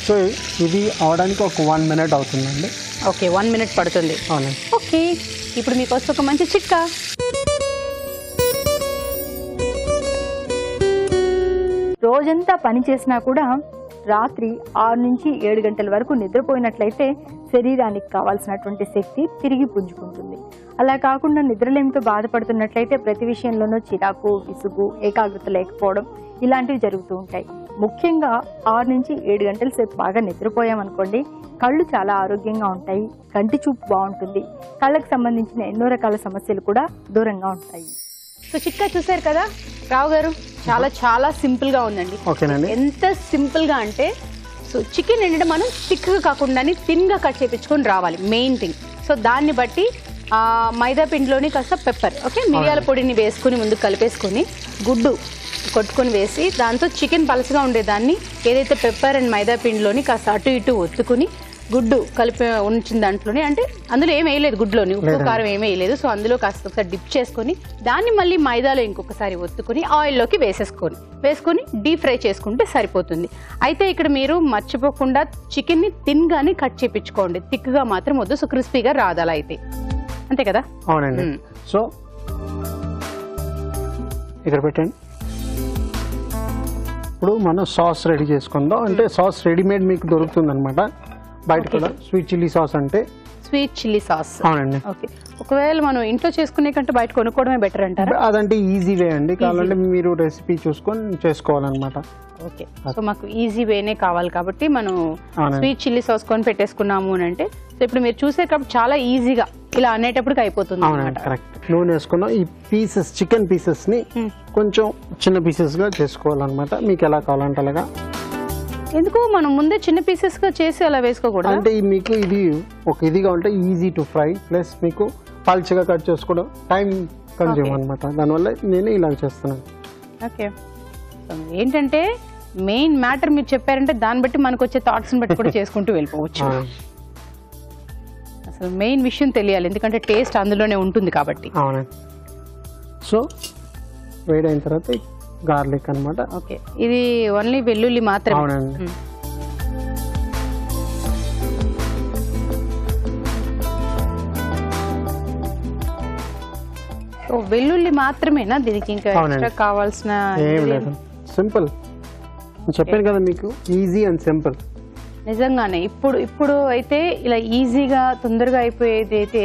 సో ఇది అవడానికి ఒక 1 minute అవుతుందండి. ఓకే, 1 minute పడుతుంది. అవునండి. ఓకే, ఇప్పుడు మీకోసం ఒక మంచి చిట్కా. రోజంతా పని చేసినా కూడా రాత్రి 6 నుంచి 7 గంటల వరకు నిద్రపోయినట్లయితే శరీరానికి కావాల్సినటువంటి శక్తి తిరిగి పుంజుకుంటుంది. అలా కాకుండా నిద్రలేమితో బాధపడుతున్నట్లయితే ప్రతి విషయంలోనూ చిరాకు, విసుగు, ఏకాగ్రత లేకపోవడం ఇలాంటివి జరుగుతూ ఉంటాయి. ముఖ్యంగా 6 నుంచి 7 గంటల సేపు బాగా నిద్రపోయామనుకోండి, కళ్ళు చాలా ఆరోగ్యంగా ఉంటాయి, కంటి చూపు బాగుంటుంది, కళ్ళకు సంబంధించిన ఎన్నో రకాల సమస్యలు కూడా దూరంగా ఉంటాయి. సో చిట్కా చూసారు కదా రావు గారు, చాలా చాలా సింపుల్ గా ఉందండి. ఓకేనండి. ఎంత సింపుల్ గా అంటే సో చికెన్ ఏంటంటే మనం థిక్గా కాకుండా థిన్గా కట్ చేయించుకొని రావాలి మెయిన్ థింగ్. సో దాన్ని బట్టి మైదా పిండిలోని కాస్త పెప్పర్, ఓకే, మిరియాల పొడిని వేసుకుని ముందు కలిపేసుకొని గుడ్డు కొట్టుకొని వేసి దాంతో చికెన్ పలసగా ఉండేదాన్ని ఏదైతే పెప్పర్ అండ్ మైదా పిండిలోని కాస్త అటు ఇటు ఒత్తుకుని గుడ్డు కలిపి ఉంచిన దాంట్లోనే, అంటే అందులో ఏం వేయలేదు, గుడ్లోని ఉప్పు కారం ఏమీ వేయలేదు. సో అందులో కాస్త ఒకసారి డిప్ చేసుకొని దాన్ని మళ్ళీ మైదాలో ఇంకొకసారి ఒత్తుకుని ఆయిల్లోకి వేసుకొని డీప్ ఫ్రై చేసుకుంటే సరిపోతుంది. అయితే ఇక్కడ మీరు మర్చిపోకుండా చికెన్ని థిన్గానే కట్ చేయించుకోండి, థిక్గా మాత్రం వద్దు. సో క్రిస్పీగా రాదు అలా అయితే, అంతే కదా? అవునండి. సో ఇక్కడ పెట్టండి. ఇప్పుడు మనం సాస్ రెడీ చేసుకుందాం. అంటే సాస్ రెడీమేడ్ మీకు దొరుకుతుంది అనమాట బయట కూడా. స్వీట్ చిల్లీ సాస్ అంటే స్వీట్ చిల్లీ సాస్. అవునండి. ఓకే, ఒకవేళ మనం ఇంట్లో చేసుకునే కంటే బయట కొనుక్కోవడమే బెటర్ అంటారా? అదంటే ఈజీ వే అండి. కావాలంటే మీరు రెసిపీ చూసుకొని చేసుకోవాలన్నమాట. ఓకే, సో మాకు ఈజీ వేనే కావాలి కాబట్టి మనం స్వీట్ చిల్లీ సాస్ కొని పెట్టేసుకున్నాము అని అంటే, సో ఇప్పుడు మీరు చూసే కాబట్టి చాలా ఈజీగా ఇలా అనేటప్పటికి అయిపోతుంది అన్నమాట. కరెక్ట్. నూనె వేసుకున్నాం. ఈ పీసెస్ చికెన్ పీసెస్ ని కొంచెం చిన్న పీసెస్ గా చేసుకోవాలన్నమాట. మీకు ఎలా కావాలంటే అలాగా. ఎందుకు మనం ముందే చిన్న పీసెస్ గా చేసి అలా వేసుకోకూడదు? అంటే మీకు ఇది ఒక ఇదిగా ఉంటే ఈజీ టు ఫ్రై, ప్లస్ మీకు పల్చగా కట్ చేసుకోవడం టైం కన్జ్యూమ్ అనమాట. దానివల్ల నేను ఇలా చేస్తున్నాను. ఓకే, ఏంటంటే మెయిన్ మ్యాటర్ మీరు చెప్పారంటే దాన్ని బట్టి మనకు వచ్చే థాట్స్ని బట్టి కూడా చేసుకుంటూ వెళ్ళిపోవచ్చు. అసలు మెయిన్ విషయం తెలియాలి, ఎందుకంటే టేస్ట్ అందులోనే ఉంటుంది కాబట్టి. అవునండి. సో వేడైన తర్వాత గార్లిక్ అన్నమాట. ఓకే, ఇది ఓన్లీ వెల్లుల్లి మాత్రమే. అవునండి. సో వెల్లుల్లి మాత్రమేనా దీనికి? ఇంకా ఎక్స్ట్రా కావాల్సిన ఏం లేదు, సింపుల్. చెప్పాను కదా మీకు, ఈజీ అండ్ సింపుల్. నిజంగానే ఇప్పుడు అయితే ఇలా ఈజీగా తొందరగా అయిపోయేది అయితే,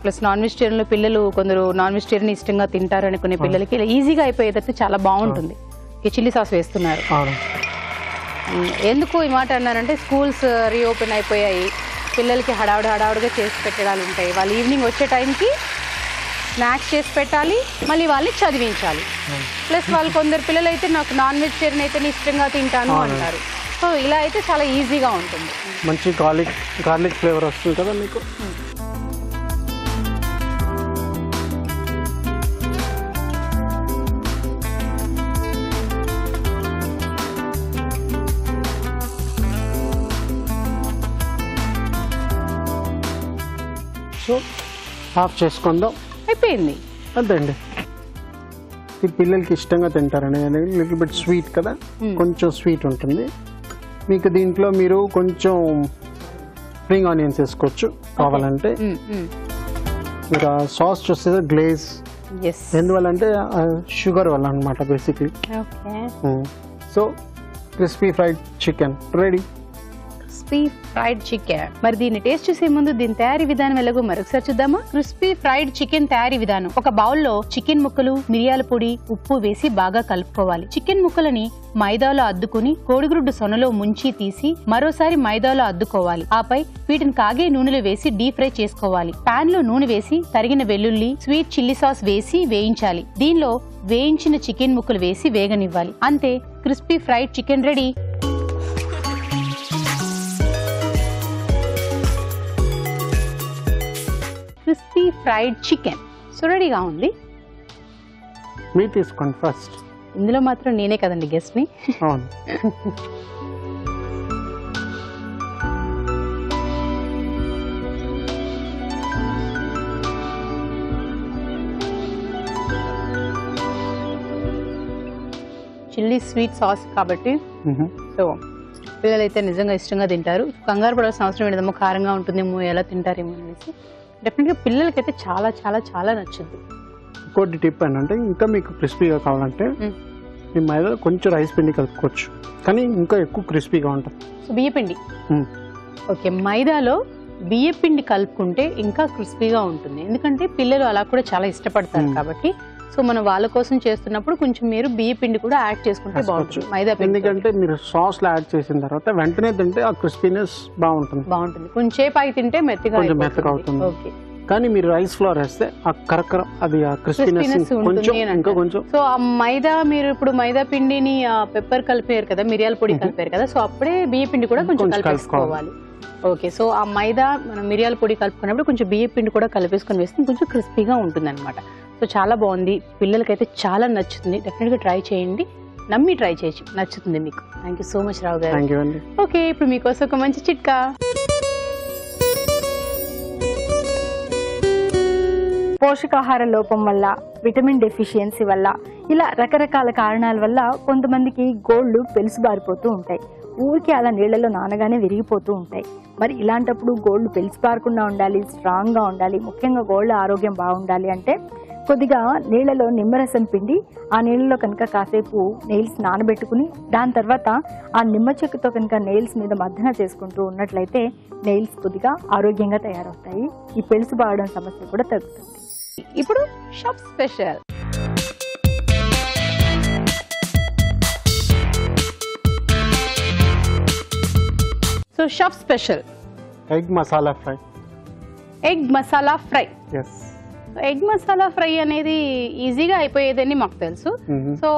ప్లస్ నాన్ వెజిటేరియన్ పిల్లలు కొందరు నాన్ వెజిటేరియన్ ఇష్టంగా తింటారు అనుకునే పిల్లలకి ఇలా ఈజీగా అయిపోయేదైతే చాలా బాగుంటుంది. చిల్లీ సాస్ వేస్తున్నారు. ఎందుకు ఈ మాట అన్నారంటే, స్కూల్స్ రీఓపెన్ అయిపోయాయి, పిల్లలకి హడావుడిగా చేసి పెట్టడాలు ఉంటాయి. వాళ్ళు ఈవినింగ్ వచ్చే టైంకి స్నాక్స్ చేసి పెట్టాలి, మళ్ళీ వాళ్ళని చదివించాలి. ప్లస్ వాళ్ళు కొందరు పిల్లలు అయితే నాకు నాన్ వెజిటేరియన్ అయితే ఇష్టంగా తింటాను అంటారు. సో ఇలా అయితే చాలా ఈజీగా ఉంటుంది. మంచి గార్లిక్ ఫ్లేవర్ వస్తుంది కదా మీకు. సో ఆఫ్ చేసుకుందాం, అయిపోయింది. అంతే అండి. ఈ పిల్లలకి ఇష్టంగా తింటారండి, లిటిల్ బిట్ స్వీట్ కదా, కొంచెం స్వీట్ ఉంటుంది. మీకు దీంట్లో మీరు కొంచెం స్ప్రింగ్ ఆనియన్స్ వేసుకోవచ్చు కావాలంటే. మీరు ఆ సాస్ చూస్తే గ్లేజ్, ఎందువల్ల అంటే షుగర్ వల్ల అనమాట basically. So crispy fried chicken ready. Crispy fried chicken. మరి దీన్ని టేస్ట్ చేసే ముందు దీని తయారీ విధానం ఎలాగో మరొకసారి చూద్దామా? క్రిస్పీ ఫ్రైడ్ చికెన్ తయారీ విధానం. ఒక బౌల్లో చికెన్ ముక్కలు, మిరియాల పొడి, ఉప్పు వేసి బాగా కలుపుకోవాలి. చికెన్ ముక్కలని మైదాలో అద్దుకుని కోడిగుడ్డు సొనలో ముంచి తీసి మరోసారి మైదాలో అద్దుకోవాలి. ఆపై వీటిని కాగే నూనెలో వేసి డీప్ ఫ్రై చేసుకోవాలి. పాన్ లో నూనె వేసి తరిగిన వెల్లుల్లి, స్వీట్ చిల్లీ సాస్ వేసి వేయించాలి. దీనిలో వేయించిన చికెన్ ముక్కలు వేసి వేగనివ్వాలి. అంతే, crispy fried chicken ready. Crispy fried chicken so రెడీగా ఉంది. మీరు తీసుకోండి ఫస్ట్. ఇందులో మాత్రం నేనే కదండి గెస్ట్ ని. అవును. చిల్లీ స్వీట్ సాస్ కాబట్టి సో పిల్లలైతే నిజంగా ఇష్టంగా తింటారు. కంగారు పడాల్సిన అవసరం లేదమ్మో, కారంగా ఉంటుందేమో, ఎలా తింటారేమో అనేసి. డెఫినెట్గా పిల్లలకైతే చాలా చాలా చాలా నచ్చుద్ది. ఇంకోటి టిప్ ఏంటంటే, ఇంకా మీకు క్రిస్పీగా కావాలంటే మీ మైదా కొంచెం రైస్ పిండి కలుపుకోవచ్చు, కానీ ఇంకా ఎక్కువ క్రిస్పీగా ఉంటుంది. సో బియ్యపిండి. ఓకే, మైదాలో బియ్యపిండి కలుపుకుంటే ఇంకా క్రిస్పీగా ఉంటుంది, ఎందుకంటే పిల్లలు అలా కూడా చాలా ఇష్టపడతారు కాబట్టి. సో మనం వాళ్ళ కోసం చేస్తున్నప్పుడు కొంచెం మీరు బియ్య పిండి కూడా యాడ్ చేసుకుంటే బాగుంటుంది మైదా పిండి. ఎందుకంటే మీరు సాస్ లో యాడ్ చేసిన తర్వాత వెంటనే తింటే ఆ క్రిస్పీనెస్ బాగుంటుంది. కొంచెం సేపు ఆగి తింటే మెత్తగా అవుతుంది. ఓకే, కానీ మీరు రైస్ ఫ్లోర్ వేస్తే ఆ కరకర అది ఆ క్రిస్పీనెస్ Crispiness కొంచెం ఉంటుంది అని ఇంకా అంటారు. కొంచెం. సో ఆ మైదా మీరు ఇప్పుడు మైదా పిండిని పెప్పర్ కలిపారు కదా, మిరియాల పొడి కలిపారు కదా, సో అప్పుడే బియ్య పిండి కూడా కొంచెం కొంచెం కలిపేసుకోవాలి. ఓకే, సో ఆ మైదా మనం మిరియాల పొడి కలుపుకున్నప్పుడు కొంచెం బియ్య పిండి కూడా కలిపేసుకొని వేస్తే కొంచెం క్రిస్పీగా ఉంటుంది అనమాట. సో చాలా బాగుంది, పిల్లలకైతే చాలా నచ్చుతుంది. డెఫినెట్గా ట్రై చేయండి, నమ్మి ట్రై చేయొచ్చు, నచ్చుతుంది మీకు. థ్యాంక్ యూ సో మచ్ రావు గారు. థ్యాంక్ యూ అండి. ఓకే, ఇప్పుడు మీకోసం ఒక మంచి చిట్కా. పోషకాహార లోపం వల్ల, విటమిన్ డెఫిషియన్సీ వల్ల, ఇలా రకరకాల కారణాల వల్ల కొంతమందికి గోళ్ళు పెలుసుబారిపోతూ ఉంటాయి. ఊరికి అలా నీళ్లలో నానగానే విరిగిపోతూ ఉంటాయి. మరి ఇలాంటప్పుడు గోళ్ళు పెలుసుబారకుండా ఉండాలి, స్ట్రాంగ్గా ఉండాలి, ముఖ్యంగా గోళ్ళ ఆరోగ్యం బాగుండాలి అంటే కొద్దిగా నీళ్లలో నిమ్మరసం పిండి ఆ నీళ్ళలో కనుక కాసేపు నెయిల్స్ నానబెట్టుకుని దాని తర్వాత ఆ నిమ్మ చెక్కుతో కనుక నెయిల్స్ మీద మర్దన చేసుకుంటూ ఉన్నట్లయితే నెయిల్స్ కొద్దిగా ఆరోగ్యంగా తయారవుతాయి. ఈ పెలుసు బాగడం సమస్య కూడా తగ్గుతుంది. ఇప్పుడు shop special. So shop special egg masala fry. Egg masala fry. Yes. Egg masala fry అనేది ఈజీగా అయిపోయేదని మాకు తెలుసు. సో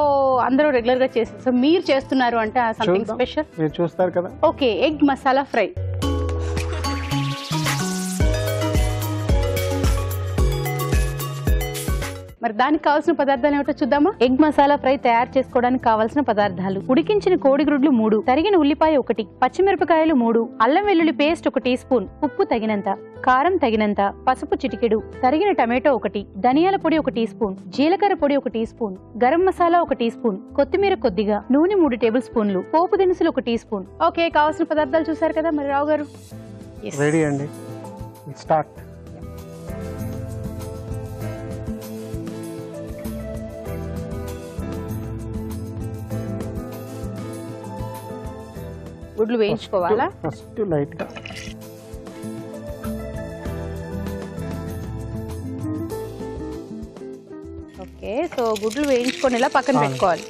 అందరూ రెగ్యులర్ గా చేస్తారు. సో మీరు చేస్తున్నారు అంటే సంథింగ్ స్పెషల్. మీరు చూస్తారు కదా. Okay, egg masala fry. మరి దానికి కావాల్సిన పదార్థాలు ఏమిటో చూద్దామా. ఎగ్ మసాలా ఫ్రై తయారు చేసుకోవడానికి కావాల్సిన పదార్థాలు: ఉడికించిన కోడిగుడ్లు 3, తరిగిన ఉల్లిపాయ 1, పచ్చిమిరపకాయలు 3, అల్లం వెల్లుల్లి పేస్ట్ 1 టీ స్పూన్, ఉప్పు తగినంత, కారం తగినంత, పసుపు చిటికెడు, తరిగిన టమాటో 1, ధనియాల పొడి 1 టీ స్పూన్, జీలకర్ర పొడి 1 teaspoon, garam masala 1 teaspoon, కొత్తిమీర కొద్దిగా, నూనె 3 టేబుల్ స్పూన్లు, పోపు దినుసులు 1 టీ స్పూన్. ఓకే, కావాల్సిన పదార్థాలు చూసారు కదా. మరి రావు గారు రెడీ అండి, స్టార్ట్. గుడ్లు వేయించుకోవాలా? ఫస్ట్ లైట్ గా. ఓకే, సో గుడ్లు వేయించుకొని ఇలా పక్కన పెట్టుకోవాలి.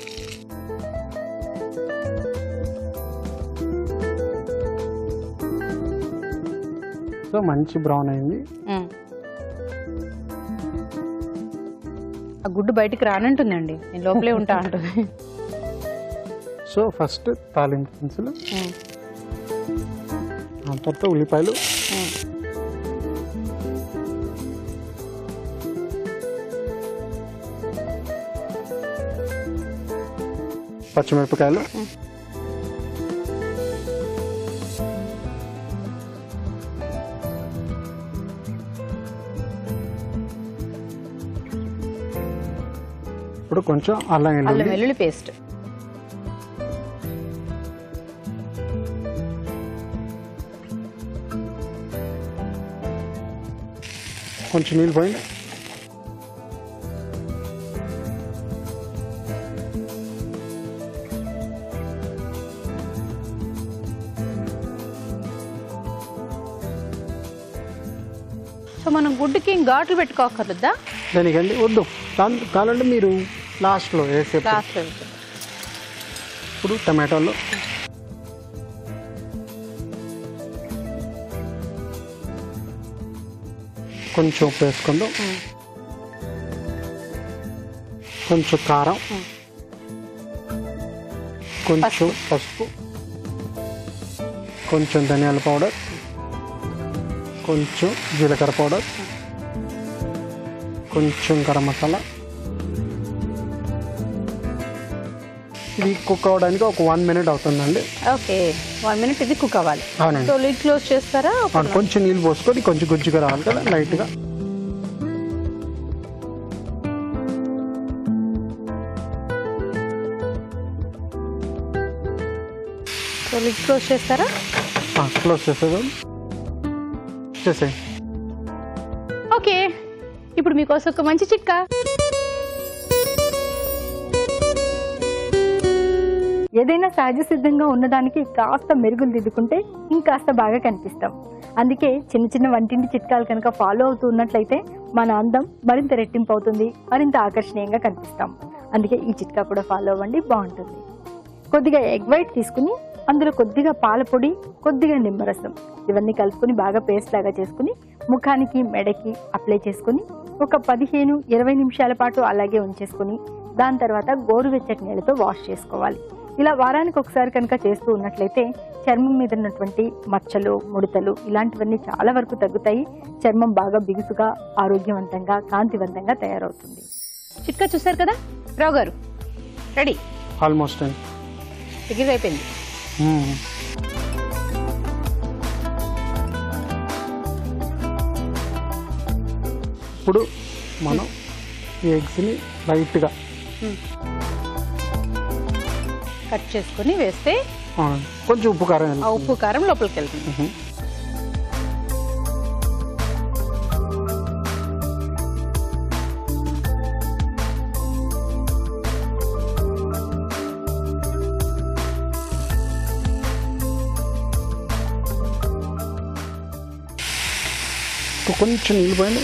సో మంచి బ్రౌన్ అయింది. ఆ గుడ్డు బయటికి రానంటుందండి, నేను లోపలే ఉంటా అంటుంది. సో ఫస్ట్ తాలింపు దినుసులు, ఆ తర్వాత ఉల్లిపాయలు, పచ్చిమిరపకాయలు, ఇప్పుడు కొంచెం అల్లం వెల్లుల్లి పేస్ట్, కొంచెం నీళ్ళు పోయింది, సో మనం గుడ్డుకి ఘాట్లు పెట్టుకోకర్లేదా? దానికండి వద్దు, కావాలంటే మీరు లాస్ట్లో వేసే. ఇప్పుడు టమాటోలు కొంచెం ఉప్పు వేసుకుందాం, కొంచెం కారం, కొంచెం పసుపు, కొంచెం ధనియాల పౌడర్, కొంచెం జీలకర్ర పౌడర్, కొంచెం గరం మసాలా. ఇది కుక్ అవ్వడానికి ఒక 1 minute అవుతుందండి. ఓకే, 1 minute ఇది కుక్ అవ్వాలి. అవునండి. సో లిడ్ క్లోజ్ చేస్తారా? కొంచెం నీళ్ళు పోసుకొని కొంచెం గుజ్జుగా రావాలి కదా లైట్గా. సో లిడ్ క్లోజ్ చేస్తారా? క్లోజ్ చేసేదాం, చేసేయండి. ఓకే, ఇప్పుడు మీకోసం ఒక మంచి చిట్కా. ఏదైనా సహజ సిద్ధంగా ఉన్నదానికి కాస్త మెరుగులు దిద్దుకుంటే ఇంకాస్త బాగా కనిపిస్తాం. అందుకే చిన్న చిన్న వంటింటి చిట్కాలు కనుక ఫాలో అవుతూ ఉన్నట్లయితే మన అందం మరింత రెట్టింపు అవుతుంది, మరింత ఆకర్షణీయంగా కనిపిస్తాం. అందుకే ఈ చిట్కా కూడా ఫాలో అవ్వండి, బాగుంటుంది. కొద్దిగా ఎగ్ వైట్ తీసుకుని అందులో కొద్దిగా పాల పొడి, కొద్దిగా నిమ్మరసం ఇవన్నీ కలుపుకొని బాగా పేస్ట్ లాగా చేసుకుని ముఖానికి, మెడకి అప్లై చేసుకుని ఒక 15-20 నిమిషాల పాటు అలాగే ఉంచేసుకుని దాని తర్వాత గోరువెచ్చటి నీళ్ళతో వాష్ చేసుకోవాలి. ఇలా వారానికి ఒకసారి కనుక చేస్తూ ఉన్నట్లయితే చర్మం మీద ఉన్నటువంటి మచ్చలు, ముడతలు ఇలాంటివన్నీ చాలా వరకు తగ్గుతాయి. చర్మం బాగా బిగుసుగా, ఆరోగ్యవంతంగా, కాంతివంతంగా తయారవుతుంది. చిట్కా చూసారు కదా రావు గారు, రెడీ ఆల్మోస్ట్ అండి. దగ్గర అయిపోయింది. ఇప్పుడు మనం ఈ ఎగ్స్ని లైట్గా కట్ చేసుకుని వేస్తే కొంచెం ఉప్పు కారం ఆ ఉప్పు కారం లోపలికి వెళ్తుంది. కొంచెం నీళ్ళు పోయిన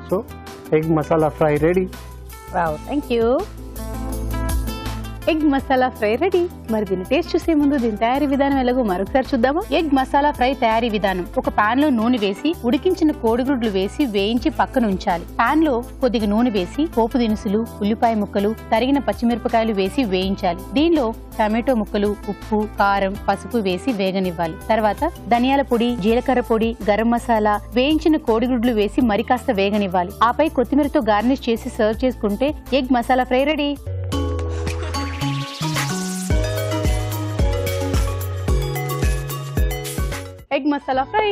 so egg masala fry ready. Wow, thank you. Egg masala fry ready. మరి దీన్ని టేస్ట్ చూసే ముందు దీని తయారీ విధానం ఎలాగో మరొకసారి చూద్దామా. ఎగ్ మసాలా ఫ్రై తయారీ విధానం: ఒక పాన్ లో నూనె వేసి ఉడికించిన కోడిగుడ్లు వేసి వేయించి పక్కన ఉంచాలి. పాన్ లో కొద్దిగా నూనె వేసి పోపు దినుసులు, ఉల్లిపాయ ముక్కలు, తరిగిన పచ్చిమిరపకాయలు వేసి వేయించాలి. దీనిలో టమాటో ముక్కలు, ఉప్పు, కారం, పసుపు వేసి వేగనివ్వాలి. తర్వాత ధనియాల పొడి, జీలకర్ర పొడి, గరం మసాలా, వేయించిన కోడిగుడ్లు వేసి మరి కాస్త వేగనివ్వాలి. ఆపై కొత్తిమీరతో గార్నిష్ చేసి సర్వ్ చేసుకుంటే egg masala fry ready. Egg masala fry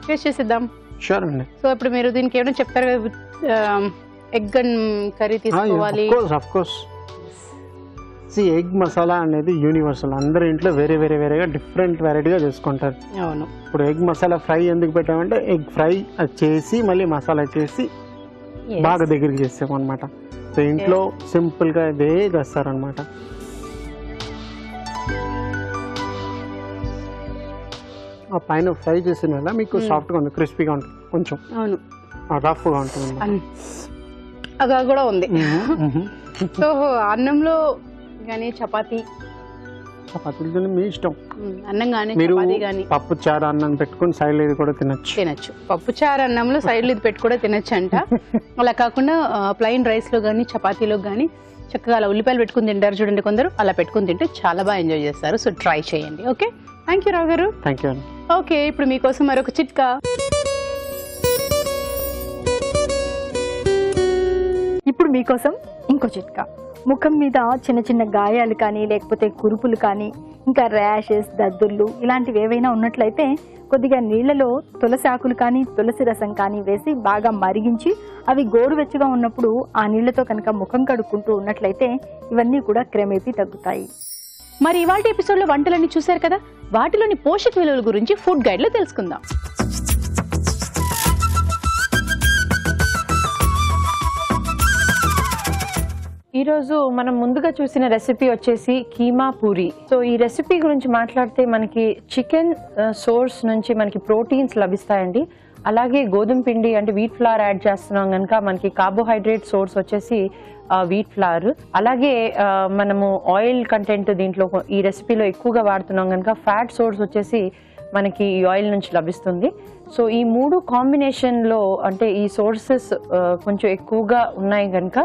taste చేసేద్దాం. షూర్ అండి. సో ఇప్పుడు మీరు దీనికి ఏమైనా చెప్తారు కదా, ఎగ్ కర్రీ తీసుకోవాలి. Of course. ఎగ్ మసాలా అనేది యూనివర్సల్, అందరి ఇంట్లో వేరేగా డిఫరెంట్ వెరైటీగా చేసుకుంటారు. అవును. ఇప్పుడు ఎగ్ మసాలా ఫ్రై ఎందుకు పెట్టామంటే ఎగ్ ఫ్రై చేసి మళ్ళీ మసాలా చేసి బాగా దగ్గరికి చేస్తాం అనమాట. సో ఇంట్లో సింపుల్ గా ఇదే చేస్తారనమాట. ఆ పైన ఫ్రై చేసిన వల్ల మీకు సాఫ్ట్గా ఉంది, క్రిస్పీగా ఉంటుంది, కొంచెం అవును రఫ్గా ఉంటుంది. అగా కూడా ఉంది. సో అన్నంలో కానీ చపాతీతో మీ ఇష్టం. అన్నం కానీ మీరు చపాతీ కానీ పప్పు చారు అన్నం పెట్టుకుని సైడ్ ఇది కూడా తినచ్చు. పప్పు చారు అన్నంలో సైడ్లో ఇది పెట్టి కూడా తినచ్చు అంట. అలా కాకుండా ప్లెయిన్ రైస్ లో కానీ చపాతీలో కానీ చక్కగా అలా ఉల్లిపాయలు పెట్టుకుని తింటారు చూడండి కొందరు, అలా పెట్టుకుని తింటే చాలా బాగా ఎంజాయ్ చేస్తారు. సో ట్రై చేయండి. ఓకే, థ్యాంక్ యూ రావు గారు. థ్యాంక్ యూ అండి. ఓకే, ఇప్పుడు మీకోసం మరొక చిట్కా. ఇప్పుడు మీకోసం ఇంకో చిట్కా. ముఖం మీద చిన్న చిన్న గాయాలు కానీ లేకపోతే కురుపులు కానీ ఇంకా ర్యాషెస్, దద్దుర్లు ఇలాంటివి ఏవైనా ఉన్నట్లయితే కొద్దిగా నీళ్లలో తులసి ఆకులు కానీ తులసి రసం కానీ వేసి బాగా మరిగించి అవి గోరువెచ్చగా ఉన్నప్పుడు ఆ నీళ్లతో కనుక ముఖం కడుక్కుంటూ ఉన్నట్లయితే ఇవన్నీ కూడా క్రమేపీ తగ్గుతాయి. మరి ఇవాళ ఎపిసోడ్ లో వంటలన్నీ చూశారు కదా, వాటిలోని పోషక విలువల గురించి ఫుడ్ గైడ్ లో తెలుసుకుందాం. ఈరోజు మనం ముందుగా చూసిన రెసిపీ వచ్చేసి కీమా పూరి. సో ఈ రెసిపీ గురించి మాట్లాడితే మనకి చికెన్ సోర్స్ నుంచి మనకి ప్రోటీన్స్ లభిస్తాయండి. అలాగే గోధుమ పిండి అంటే వీట్ ఫ్లవర్ యాడ్ చేస్తున్నాం కనుక మనకి కార్బోహైడ్రేట్ సోర్స్ వచ్చేసి వీట్ ఫ్లవర్. అలాగే మనము ఆయిల్ కంటెంట్ దీంట్లో ఈ రెసిపీలో ఎక్కువగా వాడుతున్నాం కనుక ఫ్యాట్ సోర్స్ వచ్చేసి మనకి ఈ ఆయిల్ నుంచి లభిస్తుంది. సో ఈ మూడు కాంబినేషన్లో అంటే ఈ సోర్సెస్ కొంచెం ఎక్కువగా ఉన్నాయి కనుక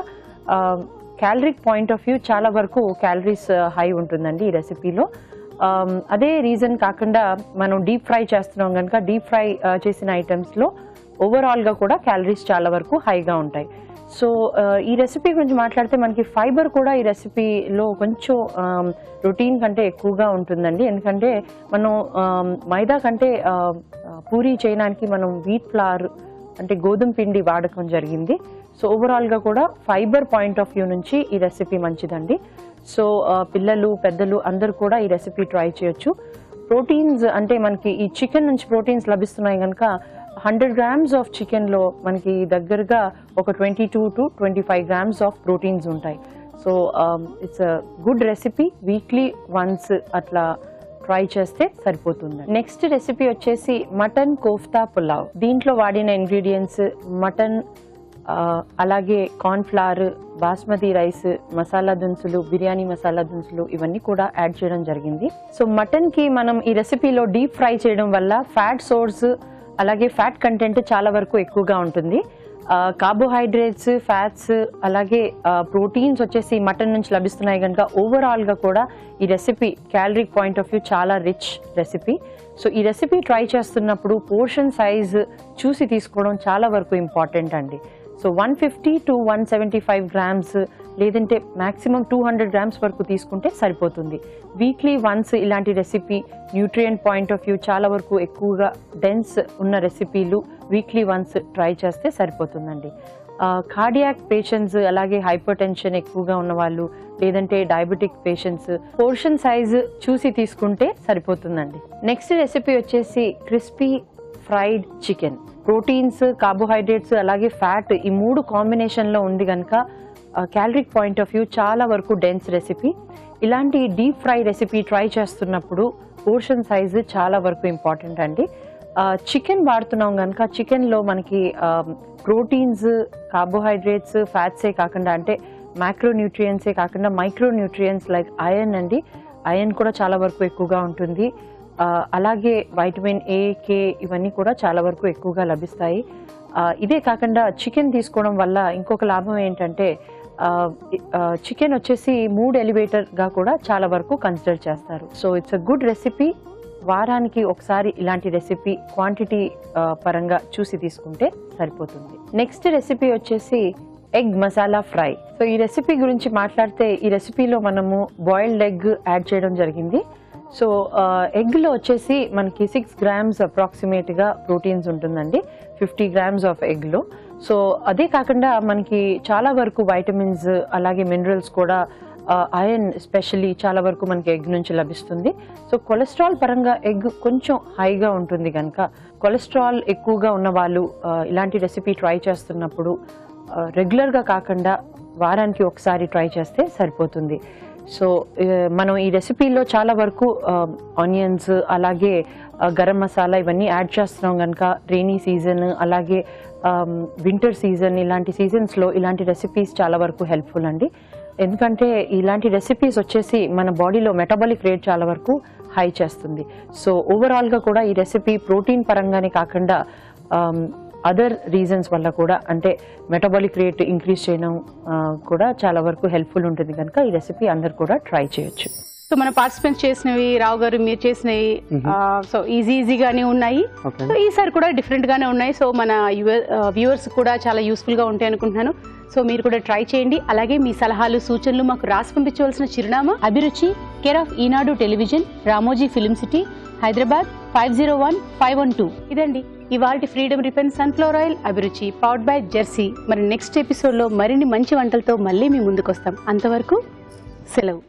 క్యాలరిక్ పాయింట్ ఆఫ్ వ్యూ చాలా వరకు క్యాలరీస్ హై ఉంటుందండి ఈ రెసిపీలో. అదే రీజన్ కాకుండా మనం డీప్ ఫ్రై చేస్తున్నాం కనుక డీప్ ఫ్రై చేసిన ఐటమ్స్లో ఓవరాల్గా కూడా క్యాలరీస్ చాలా వరకు హైగా ఉంటాయి. సో ఈ రెసిపీ గురించి మాట్లాడితే మనకి ఫైబర్ కూడా ఈ రెసిపీలో కొంచెం రొటీన్ కంటే ఎక్కువగా ఉంటుందండి. ఎందుకంటే మనం మైదా కంటే పూరీ చేయడానికి మనం వీట్ ఫ్లవర్ అంటే గోధుమ పిండి వాడకం జరిగింది. సో ఓవరాల్గా కూడా ఫైబర్ పాయింట్ ఆఫ్ వ్యూ నుంచి ఈ రెసిపీ మంచిదండి. సో పిల్లలు, పెద్దలు అందరూ కూడా ఈ రెసిపీ ట్రై చేయొచ్చు. ప్రోటీన్స్ అంటే మనకి ఈ చికెన్ నుంచి ప్రోటీన్స్ లభిస్తున్నాయి కనుక 100 grams ఆఫ్ చికెన్లో మనకి దగ్గరగా ఒక 22 to 25 grams ఆఫ్ ప్రోటీన్స్ ఉంటాయి. So it's a good recipe. Weekly once అట్లా ట్రై చేస్తే సరిపోతుంది. నెక్స్ట్ రెసిపీ వచ్చేసి మటన్ కోఫ్తా పులావ్. దీంట్లో వాడిన ఇంగ్రీడియంట్స్ మటన్, అలాగే కార్న్ఫ్లవర్, బాస్మతి రైస్, మసాలా దినుసులు, బిర్యానీ మసాలా దినుసులు ఇవన్నీ కూడా యాడ్ చేయడం జరిగింది. సో మటన్ కి మనం ఈ రెసిపీలో డీప్ ఫ్రై చేయడం వల్ల ఫ్యాట్ సోర్స్ అలాగే ఫ్యాట్ కంటెంట్ చాలా వరకు ఎక్కువగా ఉంటుంది. కార్బోహైడ్రేట్స్, ఫ్యాట్స్ అలాగే ప్రోటీన్స్ వచ్చేసి మటన్ నుంచి లభిస్తున్నాయి కనుక ఓవరాల్ గా కూడా ఈ recipe calorie point of view చాలా రిచ్ రెసిపీ. సో ఈ రెసిపీ ట్రై చేస్తున్నప్పుడు పోర్షన్ సైజ్ చూసి తీసుకోవడం చాలా వరకు ఇంపార్టెంట్ అండి. సో 150 to 175 grams లేదంటే మాక్సిమం 200 grams వరకు తీసుకుంటే సరిపోతుంది. వీక్లీ వన్స్ ఇలాంటి recipe nutrient point of view చాలా వరకు ఎక్కువగా డెన్స్ ఉన్న రెసిపీలు వీక్లీ వన్స్ ట్రై చేస్తే సరిపోతుందండి. కార్డియాక్ పేషెంట్స్ అలాగే హైపర్ టెన్షన్ ఎక్కువగా ఉన్న వాళ్ళు లేదంటే డయాబెటిక్ పేషెంట్స్ పోర్షన్ సైజ్ చూసి తీసుకుంటే సరిపోతుందండి. నెక్స్ట్ రెసిపీ వచ్చేసి crispy fried chicken. Proteins, carbohydrates అలాగే ఫ్యాట్ ఈ 3 కాంబినేషన్లో ఉంది కనుక క్యాలరిక్ పాయింట్ ఆఫ్ వ్యూ చాలా వరకు డెన్స్ రెసిపీ. ఇలాంటి డీప్ ఫ్రై రెసిపీ ట్రై చేస్తున్నప్పుడు పోర్షన్ సైజ్ చాలా వరకు ఇంపార్టెంట్ అండి. చికెన్ వాడుతున్నాం కనుక చికెన్లో మనకి ప్రోటీన్స్, కార్బోహైడ్రేట్స్, ఫ్యాట్సే కాకుండా అంటే మైక్రోన్యూట్రియంట్సే కాకుండా మైక్రోన్యూట్రియంట్స్ లైక్ ఐరన్ అండి. ఐరన్ కూడా చాలా వరకు ఎక్కువగా ఉంటుంది. అలాగే వైటమిన్ ఏ, కే ఇవన్నీ కూడా చాలా వరకు ఎక్కువగా లభిస్తాయి. ఇదే కాకుండా చికెన్ తీసుకోవడం వల్ల ఇంకొక లాభం ఏంటంటే చికెన్ వచ్చేసి మూడ్ ఎలివేటర్గా కూడా చాలా వరకు కన్సిడర్ చేస్తారు. So it's a good recipe. వారానికి ఒకసారి ఇలాంటి రెసిపీ క్వాంటిటీ పరంగా చూసి తీసుకుంటే సరిపోతుంది. నెక్స్ట్ రెసిపీ వచ్చేసి ఎగ్ మసాలా ఫ్రై. సో ఈ రెసిపీ గురించి మాట్లాడితే ఈ రెసిపీలో మనము బాయిల్డ్ ఎగ్ యాడ్ చేయడం జరిగింది. సో ఎగ్లో వచ్చేసి మనకి 6 grams అప్రాక్సిమేట్గా ప్రోటీన్స్ ఉంటుందండి 50 grams ఆఫ్ ఎగ్లో. సో అదే కాకుండా మనకి చాలా వరకు వైటమిన్స్ అలాగే మినరల్స్ కూడా ఐరన్ ఎస్పెషల్లీ చాలా వరకు మనకి ఎగ్ నుంచి లభిస్తుంది. సో కొలెస్ట్రాల్ పరంగా ఎగ్ కొంచెం హైగా ఉంటుంది కనుక కొలెస్ట్రాల్ ఎక్కువగా ఉన్న వాళ్ళు ఇలాంటి రెసిపీ ట్రై చేస్తున్నప్పుడు రెగ్యులర్గా కాకుండా వారానికి ఒకసారి ట్రై చేస్తే సరిపోతుంది. సో మనం ఈ రెసిపీలో చాలా వరకు ఆనియన్స్ అలాగే గరం మసాలా ఇవన్నీ యాడ్ చేస్తున్నాం కనుక రెయినీ సీజన్ అలాగే వింటర్ సీజన్ ఇలాంటి సీజన్స్లో ఇలాంటి రెసిపీస్ చాలా వరకు హెల్ప్ఫుల్ అండి. ఎందుకంటే ఇలాంటి రెసిపీస్ వచ్చేసి మన బాడీలో మెటబాలిక్ రేట్ చాలా వరకు హై చేస్తుంది. సో ఓవరాల్గా కూడా ఈ రెసిపీ ప్రోటీన్ పరంగానే కాకుండా అదర్ రీజన్స్ వల్ల కూడా అంటే మెటబాలిక్ రేట్ ఇంక్రీజ్ చేయడం కూడా చాలా వరకు హెల్ప్ఫుల్ ఉంటుంది కనుక ఈ రెసిపీ అందరు కూడా ట్రై చేయొచ్చు. సో మన పార్టిసిపెంట్స్ చేసినవి, రావు గారు మీరు చేసినవి సో ఈజీగానే ఉన్నాయి. సో ఈసారి కూడా డిఫరెంట్ గానే ఉన్నాయి. సో మన వ్యూవర్స్ కూడా చాలా యూస్ఫుల్ గా ఉంటాయి అనుకుంటున్నాను. సో మీరు కూడా ట్రై చేయండి. అలాగే మీ సలహాలు, సూచనలు మాకు రాసి పంపించవలసిన చిరునామా అభిరుచి, care of Eenadu television, Ramoji film city, Hyderabad 501512. ఇదండి ఇవాల్టి ఫ్రీడమ్ రిపెన్ సన్ఫ్లవర్ ఆయిల్ అభిరుచి పవర్డ్ బై జెర్సీ. మరి నెక్స్ట్ ఎపిసోడ్ లో మరిన్ని మంచి వంటలతో మళ్ళీ మీ ముందుకు వస్తాం. అంతవరకు సెలవు.